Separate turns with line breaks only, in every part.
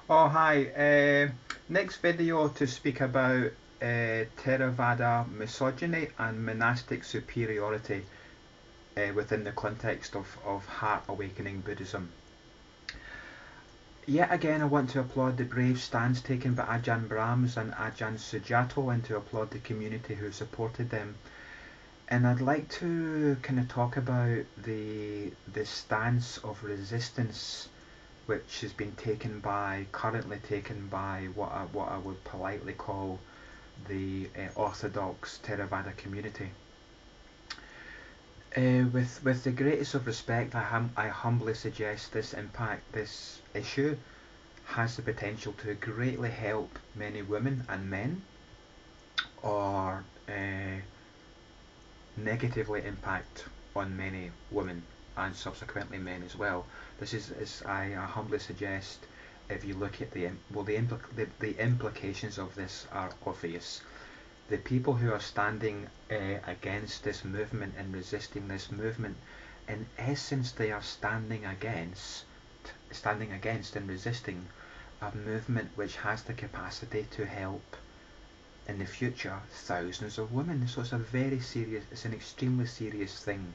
Oh, hi. Next video to speak about Theravada misogyny and monastic superiority within the context of heart awakening Buddhism. Yet again, I want to applaud the brave stance taken by Ajahn Brahms and Ajahn Sujato and to applaud the community who supported them. And I'd like to kind of talk about the stance of resistance which has been currently taken by what I would politely call the Orthodox Theravada community. With the greatest of respect, I humbly suggest this issue has the potential to greatly help many women and men, or negatively impact on many women and subsequently men as well. This is I humbly suggest if you look at the implications of this are obvious. The people who are standing against this movement and resisting this movement, in essence, they are standing against and resisting a movement which has the capacity to help in the future thousands of women. So it's an extremely serious thing.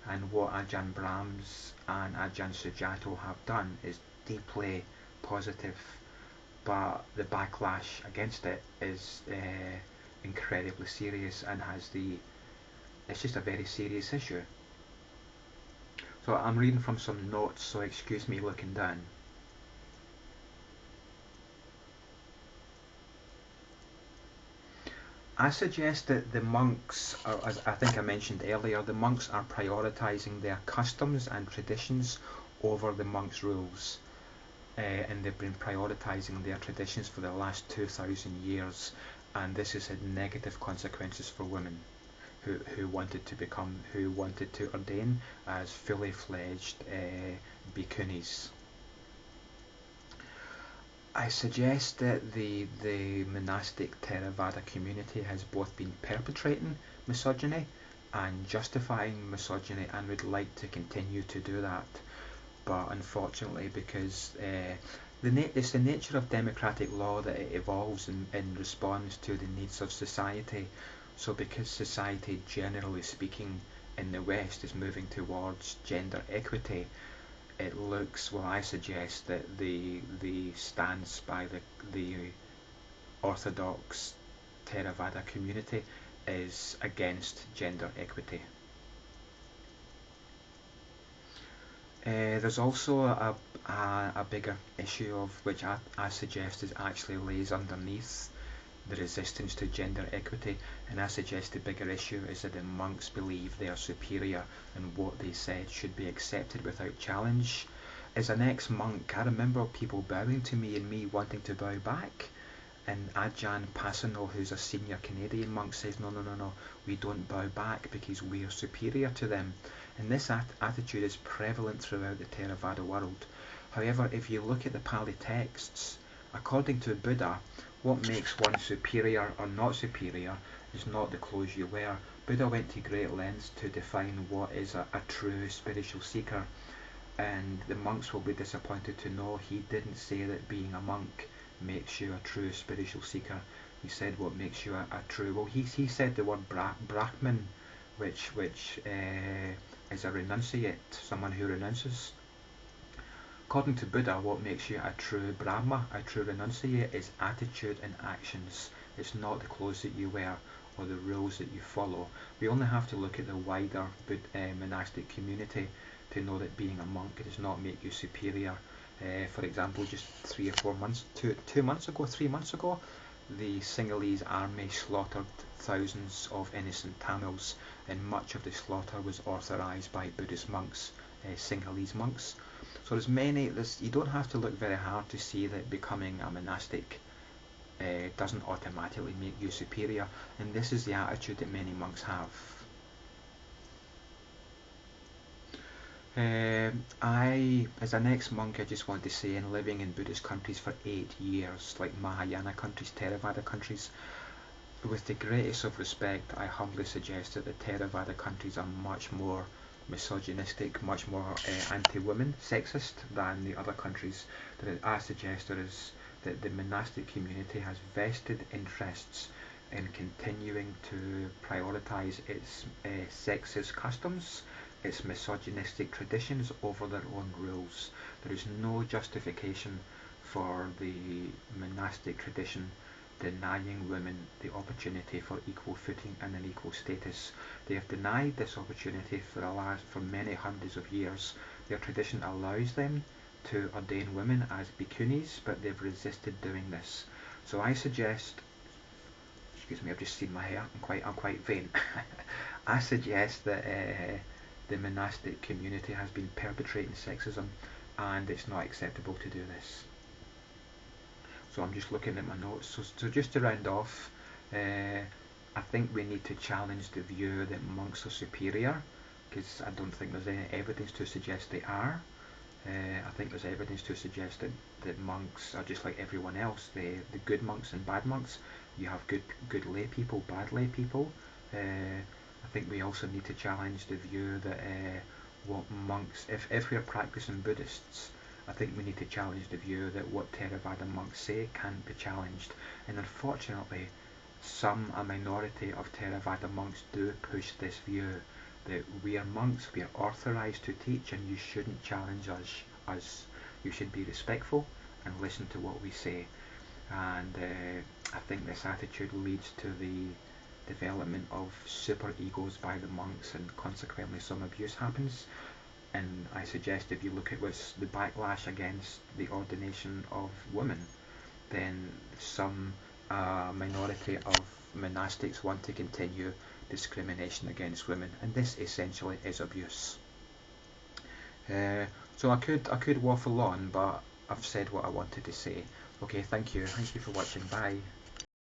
And what Ajahn Brahms and Ajahn Sujato have done is deeply positive, but the backlash against it is incredibly serious and it's just a very serious issue. So I'm reading from some notes, so excuse me looking down. I suggest that the monks, as I think I mentioned earlier, the monks are prioritising their customs and traditions over the monks' rules. And they've been prioritising their traditions for the last 2,000 years, and this has had negative consequences for women who wanted to ordain as fully fledged bhikkhunis. I suggest that the monastic Theravada community has both been perpetrating misogyny and justifying misogyny and would like to continue to do that. But unfortunately, because it's the nature of democratic law that it evolves in response to the needs of society. So because society, generally speaking, in the West is moving towards gender equity, I suggest that the stance by the Orthodox Theravada community is against gender equity. There's also a bigger issue of which I suggest is actually lays underneath the resistance to gender equity, and I suggest the bigger issue is that the monks believe they are superior and what they said should be accepted without challenge. As an ex-monk, I remember people bowing to me and me wanting to bow back, and Ajahn Pasanno, who's a senior Canadian monk, says, no, no, no, no, we don't bow back because we are superior to them. And this attitude is prevalent throughout the Theravada world. However, if you look at the Pali texts, according to Buddha, what makes one superior or not superior is not the clothes you wear. Buddha went to great lengths to define what is a true spiritual seeker, and the monks will be disappointed to know he didn't say that being a monk makes you a true spiritual seeker. He said what makes you a true. Well, he said the word Brahman, which is a renunciate, someone who renounces. According to Buddha, what makes you a true Brahma, a true renunciate, is attitude and actions. It's not the clothes that you wear or the rules that you follow. We only have to look at the wider monastic community to know that being a monk does not make you superior. For example, just 3 months ago, the Sinhalese army slaughtered thousands of innocent Tamils, and much of the slaughter was authorised by Buddhist monks, Sinhalese monks. So you don't have to look very hard to see that becoming a monastic doesn't automatically make you superior, and this is the attitude that many monks have. As an ex-monk, I just want to say, in living in Buddhist countries for 8 years, like Mahayana countries, Theravada countries, with the greatest of respect, I humbly suggest that the Theravada countries are much more misogynistic, much more anti-women, sexist than the other countries. I suggest there is that the monastic community has vested interests in continuing to prioritise its sexist customs, its misogynistic traditions over their own rules. There is no justification for the monastic tradition denying women the opportunity for equal footing and an equal status. They have denied this opportunity for many hundreds of years. Their tradition allows them to ordain women as bhikkhunis, but they've resisted doing this. So I suggest, excuse me, I've just seen my hair. I'm quite vain. I suggest that the monastic community has been perpetrating sexism, and it's not acceptable to do this. So I'm just looking at my notes. So just to round off, I think we need to challenge the view that monks are superior, because I don't think there's any evidence to suggest they are. I think there's evidence to suggest that monks are just like everyone else. The good monks and bad monks. You have good lay people, bad lay people. I think we also need to challenge the view that what monks, if we're practicing Buddhists, I think we need to challenge the view that what Theravada monks say can't be challenged. And unfortunately, a minority of Theravada monks do push this view that we are monks, we are authorized to teach, and you shouldn't challenge us. You should be respectful and listen to what we say. And I think this attitude leads to the development of super egos by the monks, and consequently some abuse happens. And I suggest if you look at what's the backlash against the ordination of women, then some minority of monastics want to continue discrimination against women, and this essentially is abuse. So I could waffle on, but I've said what I wanted to say. Okay, thank you for watching. Bye.